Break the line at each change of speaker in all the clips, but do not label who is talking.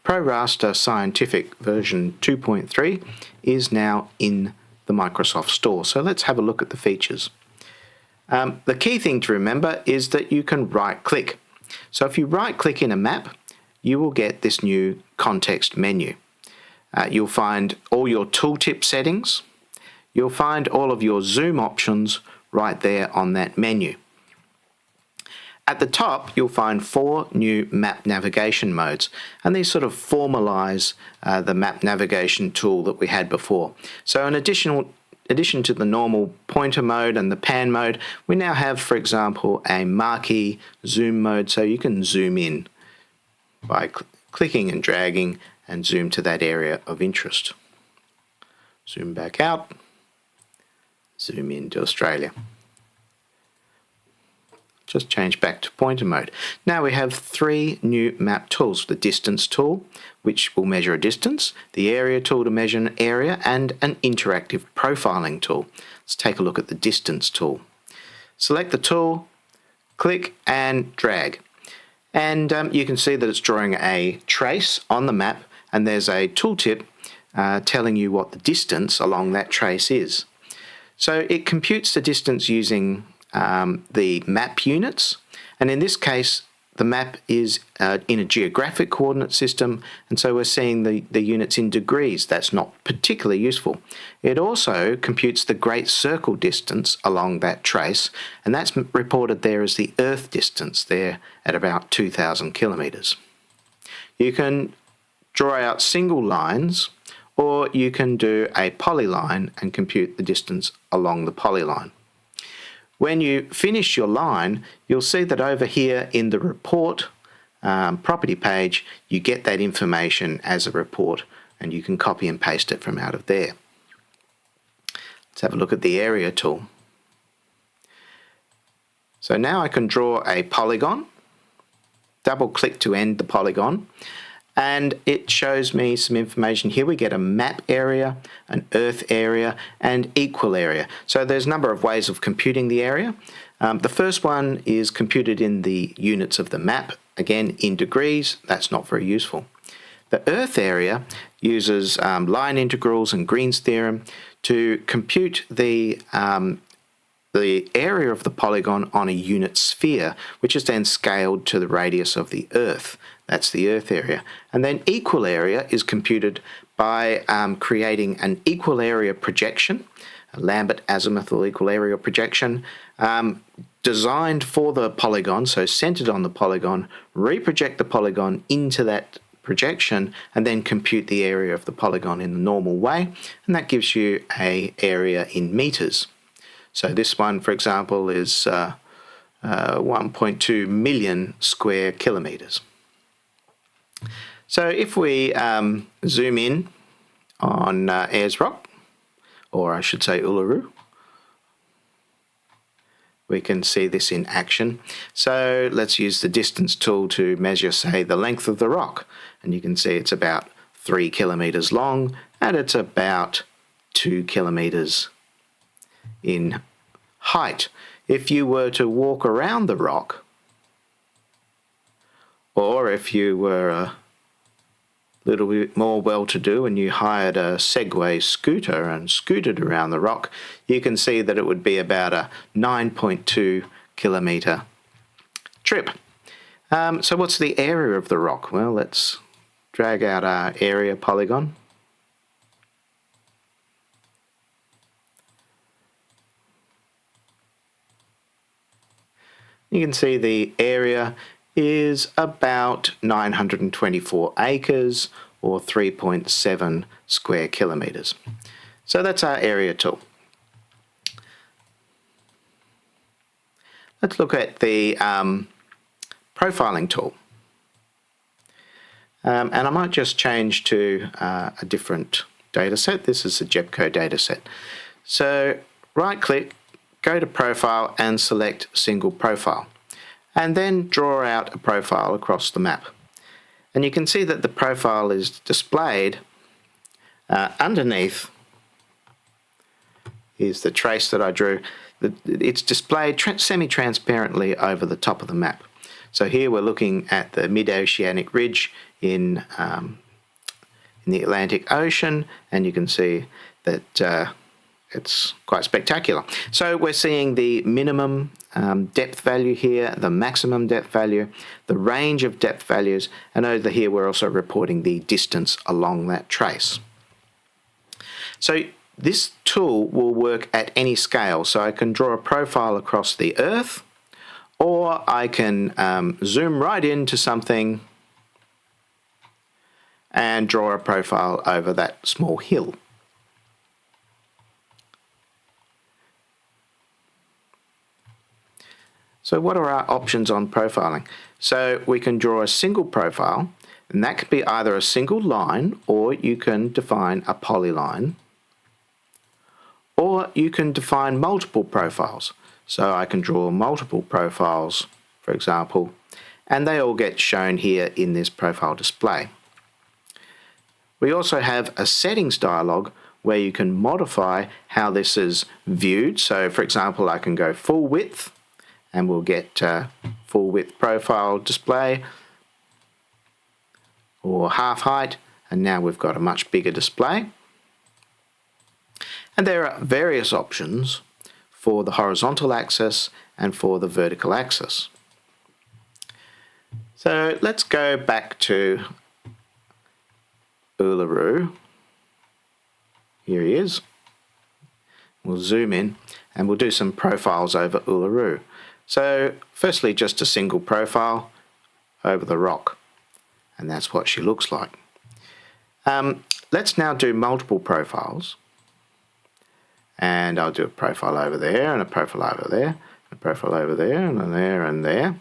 ProRaster Scientific version 2.3 is now in the Microsoft Store. So let's have a look at the features. The key thing to remember is that you can right-click. So if you right-click in a map, you will get this new context menu. You'll find all your tooltip settings. You'll find all of your zoom options right there on that menu. At the top, you'll find 4 new map navigation modes, and these sort of formalize the map navigation tool that we had before. So in addition to the normal pointer mode and the pan mode, we now have, for example, a marquee zoom mode, so you can zoom in by clicking and dragging and zoom to that area of interest. Zoom back out, zoom into Australia. Just change back to pointer mode. Now we have 3 new map tools. The distance tool, which will measure a distance, the area tool to measure an area, and an interactive profiling tool. Let's take a look at the distance tool. Select the tool, click and drag. And you can see that it's drawing a trace on the map, and there's a tooltip telling you what the distance along that trace is. So it computes the distance using the map units, and in this case the map is in a geographic coordinate system, and so we're seeing the units in degrees. That's not particularly useful. It also computes the Great Circle distance along that trace, and that's reported there as the Earth distance there at about 2,000 kilometres. You can draw out single lines, or you can do a polyline and compute the distance along the polyline. When you finish your line, you'll see that over here in the report property page, you get that information as a report, and you can copy and paste it from out of there. Let's have a look at the area tool. So now I can draw a polygon, double click to end the polygon, and it shows me some information. Here we get a map area, an earth area, and equal area. So there's a number of ways of computing the area. The first one is computed in the units of the map, again in degrees. That's not very useful. The earth area uses line integrals and Green's theorem to compute the area of the polygon on a unit sphere, which is then scaled to the radius of the Earth. That's the Earth area. And then equal area is computed by creating an equal area projection, a Lambert azimuthal equal area projection, designed for the polygon, so centered on the polygon, reproject the polygon into that projection, and then compute the area of the polygon in the normal way, and that gives you an area in meters. So this one, for example, is 1.2 million square kilometers. So if we zoom in on Ayers Rock, or I should say Uluru, we can see this in action. So let's use the distance tool to measure, say, the length of the rock. And you can see it's about 3 kilometers long, and it's about 2 kilometers in height. If you were to walk around the rock, or if you were a little bit more well-to-do and you hired a Segway scooter and scooted around the rock, you can see that it would be about a 9.2 kilometre trip. So what's the area of the rock? Well, let's drag out our area polygon. You can see the area is about 924 acres or 3.7 square kilometres. So that's our area tool. Let's look at the profiling tool. And I might just change to a different data set. This is a GEPCO data set. So right click, go to profile and select single profile, and then draw out a profile across the map. And you can see that the profile is displayed underneath is the trace that I drew. It's displayed semi-transparently over the top of the map. So here we're looking at the mid-oceanic ridge in the Atlantic Ocean, and you can see that it's quite spectacular. So we're seeing the minimum depth value here, the maximum depth value, the range of depth values, and over here we're also reporting the distance along that trace. So this tool will work at any scale. So I can draw a profile across the Earth, or I can zoom right into something and draw a profile over that small hill. So what are our options on profiling? So we can draw a single profile, and that could be either a single line, or you can define a polyline, or you can define multiple profiles. So I can draw multiple profiles, for example, and they all get shown here in this profile display. We also have a settings dialog where you can modify how this is viewed. So for example, I can go full width, and we'll get full width profile display, or half height, and now we've got a much bigger display. And there are various options for the horizontal axis and for the vertical axis. So let's go back to Uluru. Here he is. We'll zoom in and we'll do some profiles over Uluru. So firstly, just a single profile over the rock, and that's what she looks like. Let's now do multiple profiles, and I'll do a profile over there, and a profile over there, a profile over there, and there, and there.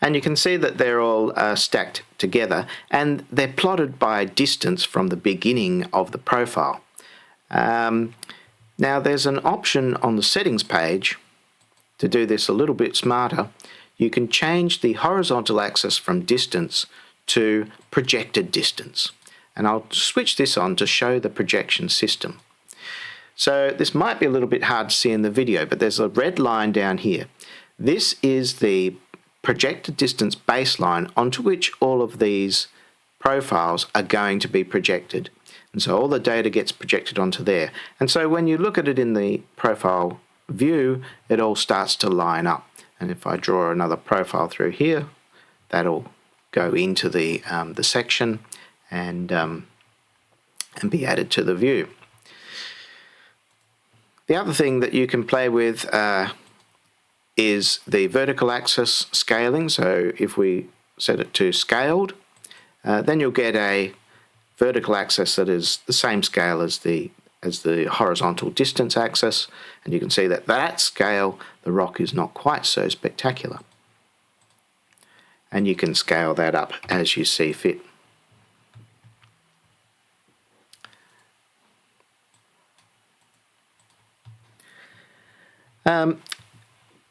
And you can see that they're all stacked together, and they're plotted by distance from the beginning of the profile. Now there's an option on the settings page to do this a little bit smarter. You can change the horizontal axis from distance to projected distance. And I'll switch this on to show the projection system. So this might be a little bit hard to see in the video, but there's a red line down here. This is the projected distance baseline onto which all of these profiles are going to be projected. And so all the data gets projected onto there. And so when you look at it in the profile view, it all starts to line up. And if I draw another profile through here, that'll go into the section and be added to the view. The other thing that you can play with is the vertical axis scaling. So if we set it to scaled, then you'll get a vertical axis that is the same scale as the horizontal distance axis, and you can see that that scale the rock is not quite so spectacular, and you can scale that up as you see fit.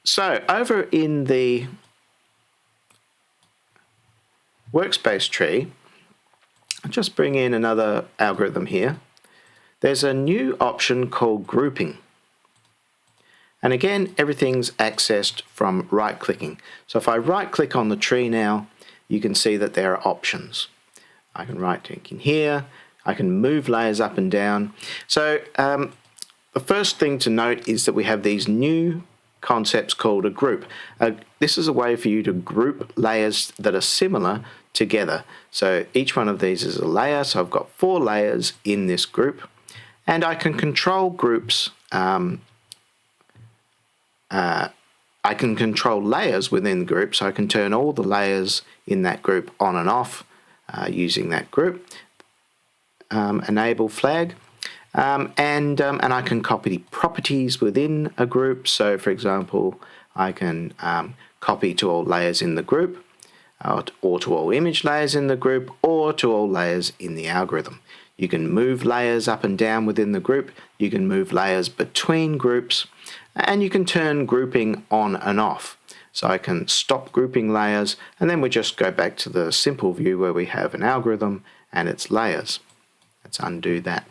So over in the workspace tree, I'll just bring in another algorithm here. There's a new option called grouping. And again, everything's accessed from right-clicking. So if I right-click on the tree now, you can see that there are options. I can right-click in here. I can move layers up and down. So the first thing to note is that we have these new concepts called a group. This is a way for you to group layers that are similar together. So each one of these is a layer. So I've got 4 layers in this group. And I can control groups, I can control layers within the group, so I can turn all the layers in that group on and off using that group. Enable flag, and I can copy properties within a group. So for example, I can copy to all layers in the group, or to all image layers in the group, or to all layers in the algorithm. You can move layers up and down within the group, you can move layers between groups, and you can turn grouping on and off. So I can stop grouping layers, and then we just go back to the simple view where we have an algorithm and its layers. Let's undo that.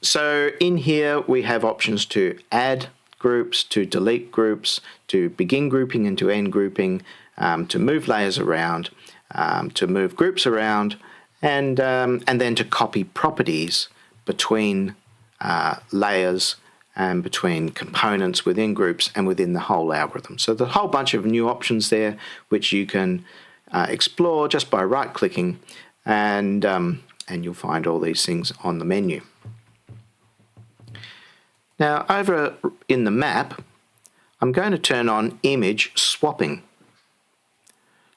So in here we have options to add groups, to delete groups, to begin grouping and to end grouping, to move layers around, to move groups around, and then to copy properties between layers and between components within groups and within the whole algorithm. So there's a whole bunch of new options there which you can explore just by right-clicking, and you'll find all these things on the menu. Now over in the map, I'm going to turn on image swapping,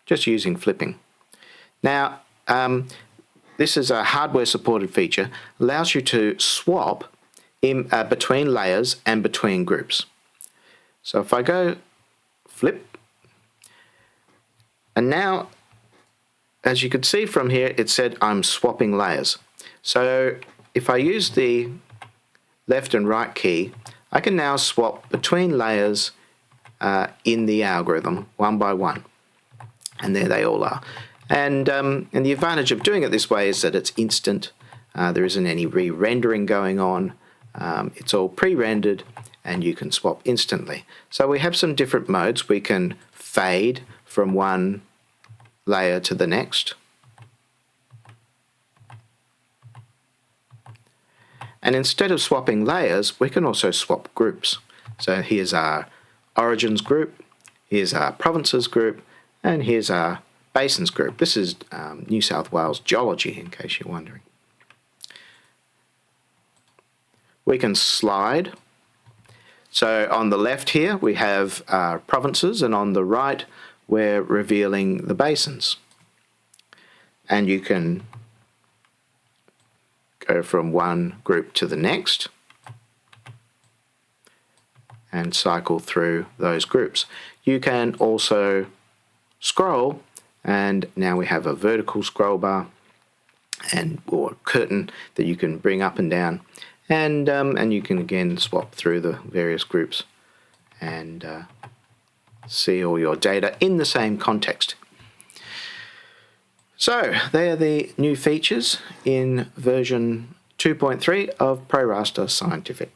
just using flipping. Now this is a hardware supported feature, allows you to swap in, between layers and between groups. So if I go flip, and now as you can see from here, it said I'm swapping layers. So if I use the left and right key, I can now swap between layers in the algorithm one by one, and there they all are. And the advantage of doing it this way is that it's instant. There isn't any re-rendering going on. It's all pre-rendered and you can swap instantly. So we have some different modes. We can fade from one layer to the next. And instead of swapping layers, we can also swap groups. So here's our origins group, here's our provinces group, and here's our basins group. This is New South Wales geology, in case you're wondering. We can slide. So on the left here we have provinces, and on the right we're revealing the basins. And you can go from one group to the next and cycle through those groups. You can also scroll, and now we have a vertical scroll bar or curtain that you can bring up and down, and you can again swap through the various groups and see all your data in the same context. So they are the new features in version 2.3 of ProRaster Scientific.